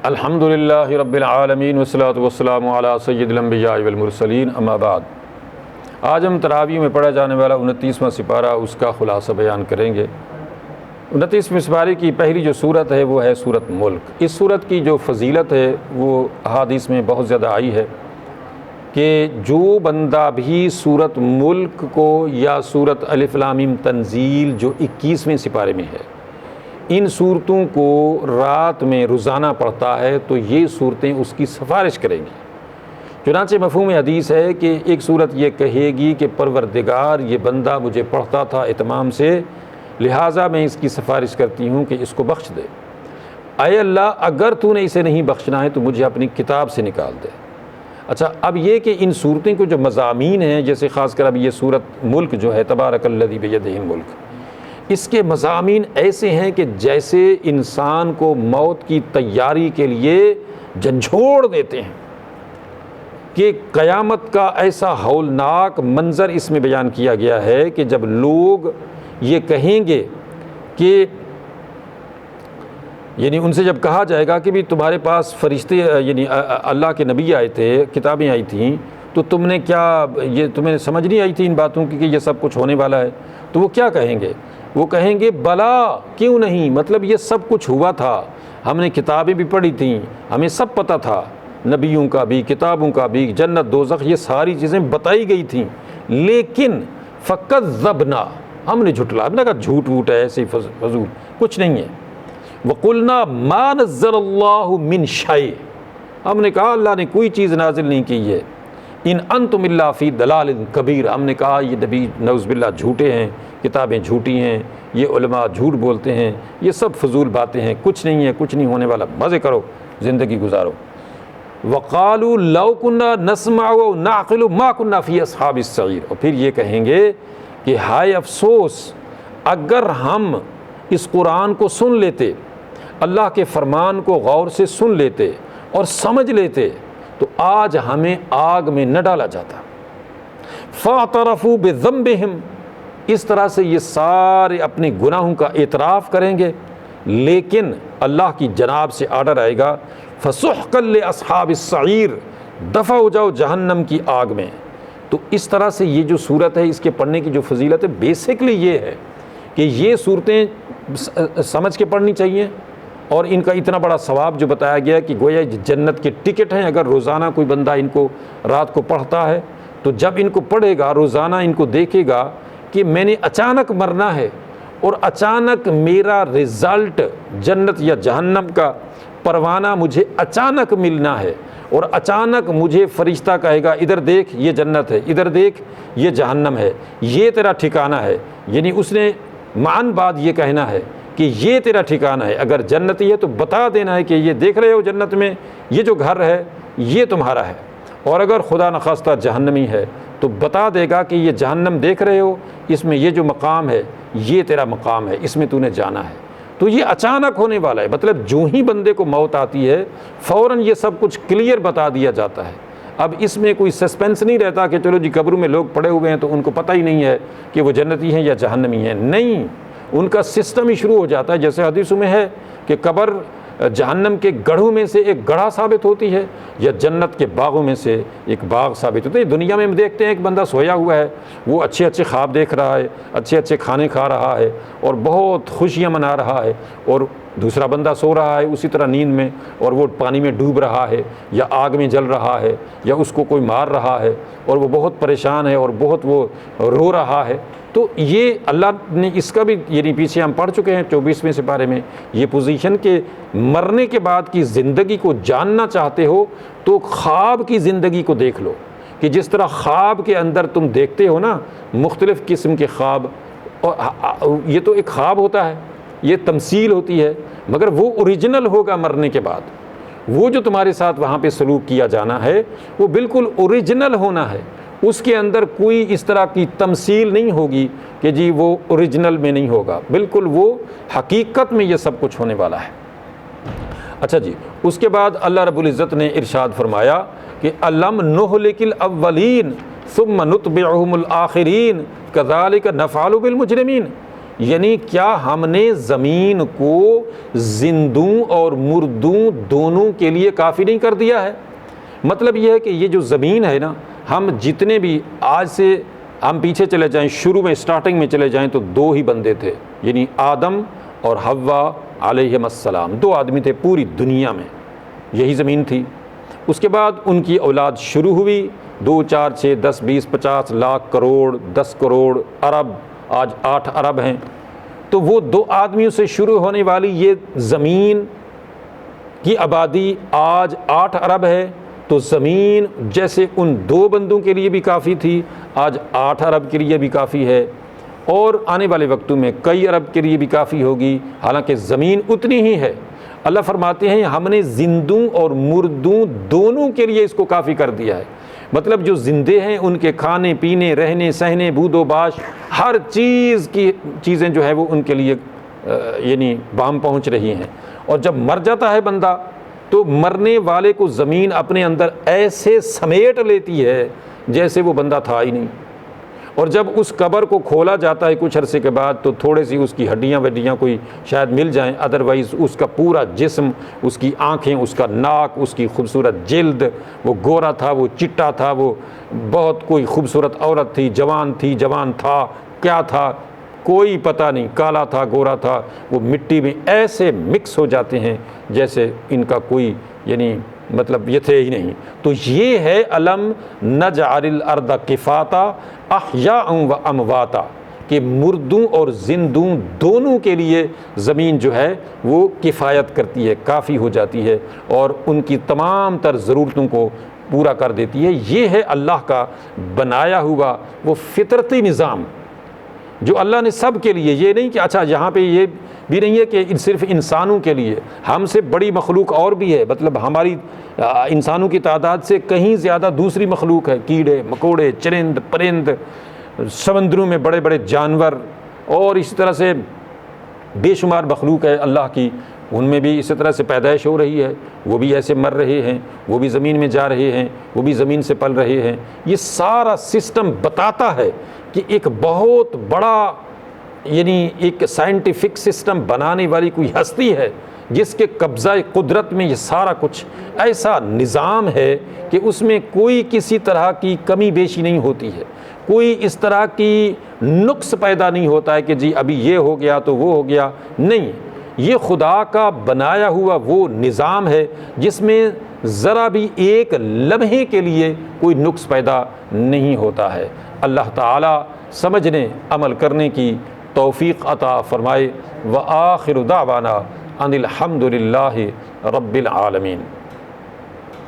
अल्हम्दुलिल्लाहि रब्बिल आलमीन वस्सलातु वस्सलामु अला सय्यिदिल अंबिया वल मुरसलीन अम्मा बाद। आज हम तरावी में पढ़ा जाने वाला 29वां सिपारा, उसका ख़ुलासा बयान करेंगे। 29वें सिपारे की पहली जो सूरत है वो है सूरत मुल्क। इस सूरत की जो फजीलत है वो अहादीस में बहुत ज़्यादा आई है कि जो बंदा भी सूरत मुल्क को या सूरत अलिफ लाम मीम तंजील जो 21वें सिपारे में है, इन सूरतों को रात में रोज़ाना पढ़ता है तो ये सूरतें उसकी सिफारिश करेंगी। चुनांचे मफ़हूम हदीस है कि एक सूरत ये कहेगी कि परवरदिगार ये बंदा मुझे पढ़ता था इत्माम से, लिहाजा मैं इसकी सिफारिश करती हूँ कि इसको बख्श दे। आए अल्लाह, अगर तूने इसे नहीं बख्शना है तो मुझे अपनी किताब से निकाल दे। अच्छा, अब ये कि इन सूरतें को जो मज़ामीन हैं, जैसे ख़ासकर अब ये सूरत मुल्क जो है, तबारकल्लज़ी बियदिहिल मुल्क, इसके मज़ामीन ऐसे हैं कि जैसे इंसान को मौत की तैयारी के लिए झंझोड़ देते हैं कि क़यामत का ऐसा हौलनाक मंज़र इसमें बयान किया गया है कि जब लोग ये कहेंगे कि यानी उनसे जब कहा जाएगा कि भी तुम्हारे पास फरिश्ते यानी अल्लाह के नबी आए थे, किताबें आई थीं, तो तुमने क्या ये तुम्हें समझ नहीं आई थी इन बातों की कि ये सब कुछ होने वाला है? तो वो क्या कहेंगे? वो कहेंगे बला, क्यों नहीं, मतलब ये सब कुछ हुआ था, हमने किताबें भी पढ़ी थीं, हमें सब पता था, नबियों का भी, किताबों का भी, जन्नत दोज़ख ये सारी चीज़ें बताई गई थीं, लेकिन फ़क़ज़्ज़बना, हमने झुटला। हमने कहा झूठ वूठ है, ऐसे फजूल कुछ नहीं है। वक़ुलना मा नज़्ज़लल्लाहु मिन शै, हमने कहा अल्लाह ने कोई चीज़ नाजिल नहीं की है। इन अंतुम इल्ला फ़ी दलालिन कबीर, हमने कहा ये नबी नऊज़ुबिल्लाह झूठे हैं, किताबें झूठी हैं, ये उलमा झूठ बोलते हैं, ये सब फजूल बातें हैं, कुछ नहीं है, कुछ नहीं होने वाला, मज़े करो, ज़िंदगी गुजारो। वक़ालू लौ कुन्ना नस्मअ व नअक़िलु मा कुन्ना फ़ी अस्हाबिस सईर, और फिर ये कहेंगे कि हाय अफ़सोस, अगर हम इस कुरान को सुन लेते, अल्लाह के फ़रमान को गौर से सुन लेते और समझ लेते, तो आज हमें आग में न डाला जाता। फ़अतरफ़ू बिज़म्बिहिम, इस तरह से ये सारे अपने गुनाहों का एतराफ़ करेंगे, लेकिन अल्लाह की जनाब से आर्डर आएगा फ़सुहक़न लि अस्हाबिस सईर, दफ़ा हो जाओ जहन्नम की आग में। तो इस तरह से ये जो सूरत है, इसके पढ़ने की जो फजीलत है बेसिकली ये है कि ये सूरतें समझ के पढ़नी चाहिए, और इनका इतना बड़ा सवाब जो बताया गया कि गोया जन्नत के टिकट हैं। अगर रोज़ाना कोई बंदा इनको रात को पढ़ता है तो जब इनको पढ़ेगा, रोज़ाना इनको देखेगा कि मैंने अचानक मरना है और अचानक मेरा रिज़ल्ट जन्नत या जहन्नम का परवाना मुझे अचानक मिलना है, और अचानक मुझे फरिश्ता कहेगा इधर देख ये जन्नत है, इधर देख ये जहन्नम है, ये तेरा ठिकाना है। यानी उसने मान बाद ये कहना है कि ये तेरा ठिकाना है, अगर जन्नती है तो बता देना है कि ये देख रहे हो जन्नत में ये जो घर है ये तुम्हारा है, और अगर खुदा न खास्ता जहन्नमी है तो बता देगा कि ये जहन्नम देख रहे हो, इसमें ये जो मकाम है ये तेरा मकाम है, इसमें तूने जाना है। तो ये अचानक होने वाला है, मतलब जो ही बंदे को मौत आती है फ़ौरन ये सब कुछ क्लियर बता दिया जाता है। अब इसमें कोई सस्पेंस नहीं रहता कि चलो जी कब्र में लोग पड़े हुए हैं तो उनको पता ही नहीं है कि वो जन्नती हैं या जहन्नमी हैं, नहीं, उनका सिस्टम ही शुरू हो जाता है। जैसे हदीसों में है कि कब्र जहन्नम के गढ़ों में से एक गढ़ा साबित होती है, या जन्नत के बागों में से एक बाग साबित होता है। दुनिया में हम देखते हैं एक बंदा सोया हुआ है, वो अच्छे अच्छे ख्वाब देख रहा है, अच्छे अच्छे खाने खा रहा है और बहुत खुशियाँ मना रहा है, और दूसरा बंदा सो रहा है उसी तरह नींद में, और वो पानी में डूब रहा है या आग में जल रहा है या उसको कोई मार रहा है और वो बहुत परेशान है और बहुत वो रो रहा है। तो ये अल्लाह ने इसका भी, यानी पीछे हम पढ़ चुके हैं 24वें सिपारे में, ये पोजीशन के मरने के बाद की ज़िंदगी को जानना चाहते हो तो ख्वाब की ज़िंदगी को देख लो, कि जिस तरह ख्वाब के अंदर तुम देखते हो ना मुख्तलिफ़ किस्म के ख्वाब, और ये तो एक ख्वाब होता है, ये तमसील होती है, मगर वो ओरिजिनल होगा मरने के बाद। वो जो तुम्हारे साथ वहाँ पे सलूक किया जाना है वो बिल्कुल ओरिजिनल होना है, उसके अंदर कोई इस तरह की तमसील नहीं होगी कि जी वो ओरिजिनल में नहीं होगा, बिल्कुल वो हकीकत में ये सब कुछ होने वाला है। अच्छा जी, उसके बाद अल्लाह रब्बुल इज़्ज़त ने इरशाद फरमाया कि अलम नुहलिकिल अव्वलीन सुम्मा नुतबिउहुमुल आखिरीन कज़ालिका नफ़अलु बिल मुजरिमीन। यानी क्या हमने ज़मीन को जिंदों और मुर्दों दोनों के लिए काफ़ी नहीं कर दिया है? मतलब यह है कि ये जो ज़मीन है ना, हम जितने भी आज से हम पीछे चले जाएं, शुरू में स्टार्टिंग में चले जाएं, तो दो ही बंदे थे, यानी आदम और हव्वा अलैहिस्सलाम। दो आदमी थे पूरी दुनिया में, यही ज़मीन थी। उसके बाद उनकी औलाद शुरू हुई, 2, 4, 6, 10, 20, 50 लाख करोड़, 10 करोड़, अरब, आज 8 अरब हैं। तो वो दो आदमियों से शुरू होने वाली ये ज़मीन की आबादी आज 8 अरब है। तो ज़मीन जैसे उन दो बंदों के लिए भी काफ़ी थी, आज 8 अरब के लिए भी काफ़ी है, और आने वाले वक्तों में कई अरब के लिए भी काफ़ी होगी। हालांकि ज़मीन उतनी ही है। अल्लाह फरमाते हैं हमने जिंदों और मुर्दों दोनों के लिए इसको काफ़ी कर दिया है। मतलब जो जिंदे हैं उनके खाने पीने, रहने सहने, बूदोबाश, हर चीज़ की चीज़ें जो है वो उनके लिए यानी बाम पहुँच रही हैं। और जब मर जाता है बंदा, तो मरने वाले को ज़मीन अपने अंदर ऐसे समेट लेती है जैसे वो बंदा था ही नहीं। और जब उस कब्र को खोला जाता है कुछ अरसे के बाद, तो थोड़ी सी उसकी हड्डियाँ वड्डियाँ कोई शायद मिल जाएं, अदरवाइज़ उसका पूरा जिस्म, उसकी आँखें, उसका नाक, उसकी खूबसूरत जिल्द, वो गोरा था, वो चिट्टा था, वो बहुत कोई खूबसूरत औरत थी, जवान था, क्या था कोई पता नहीं, काला था, गोरा था, वो मिट्टी में ऐसे मिक्स हो जाते हैं जैसे इनका कोई यानी मतलब ये थे ही नहीं। तो ये है अलम नजअलिल अर्द किफ़ाता अहयाअन व अमवाता, कि मुर्दों और जिंदों दोनों के लिए ज़मीन जो है वो किफ़ायत करती है, काफ़ी हो जाती है और उनकी तमाम तर ज़रूरतों को पूरा कर देती है। ये है अल्लाह का बनाया हुआ वो फितरती निज़ाम जो अल्लाह ने सब के लिए, ये नहीं कि अच्छा यहाँ पे ये भी नहीं है कि सिर्फ इंसानों के लिए, हमसे बड़ी मखलूक और भी है। मतलब हमारी इंसानों की तादाद से कहीं ज़्यादा दूसरी मखलूक है, कीड़े मकोड़े, चरिंद परिंद, समंदरों में बड़े बड़े जानवर, और इसी तरह से बेशुमार मखलूक है अल्लाह की, उनमें भी इसी तरह से पैदाइश हो रही है, वो भी ऐसे मर रहे हैं, वो भी ज़मीन में जा रहे हैं, वो भी ज़मीन से पल रहे हैं। ये सारा सिस्टम बताता है कि एक बहुत बड़ा यानी एक साइंटिफिक सिस्टम बनाने वाली कोई हस्ती है जिसके कब्ज़ा कुदरत में ये सारा कुछ ऐसा निज़ाम है कि उसमें कोई किसी तरह की कमी बेशी नहीं होती है, कोई इस तरह की नुक्स पैदा नहीं होता है कि जी अभी ये हो गया तो वो हो गया। नहीं, ये खुदा का बनाया हुआ वो निज़ाम है जिसमें ज़रा भी एक लम्हे के लिए कोई नुक्स पैदा नहीं होता है। अल्लाह ताला समझने अमल करने की तौफ़ीक़ अता फ़रमाए। व आखिरु दावाना अनिल हम्दुलिल्लाहि रब्बिल आलमीन।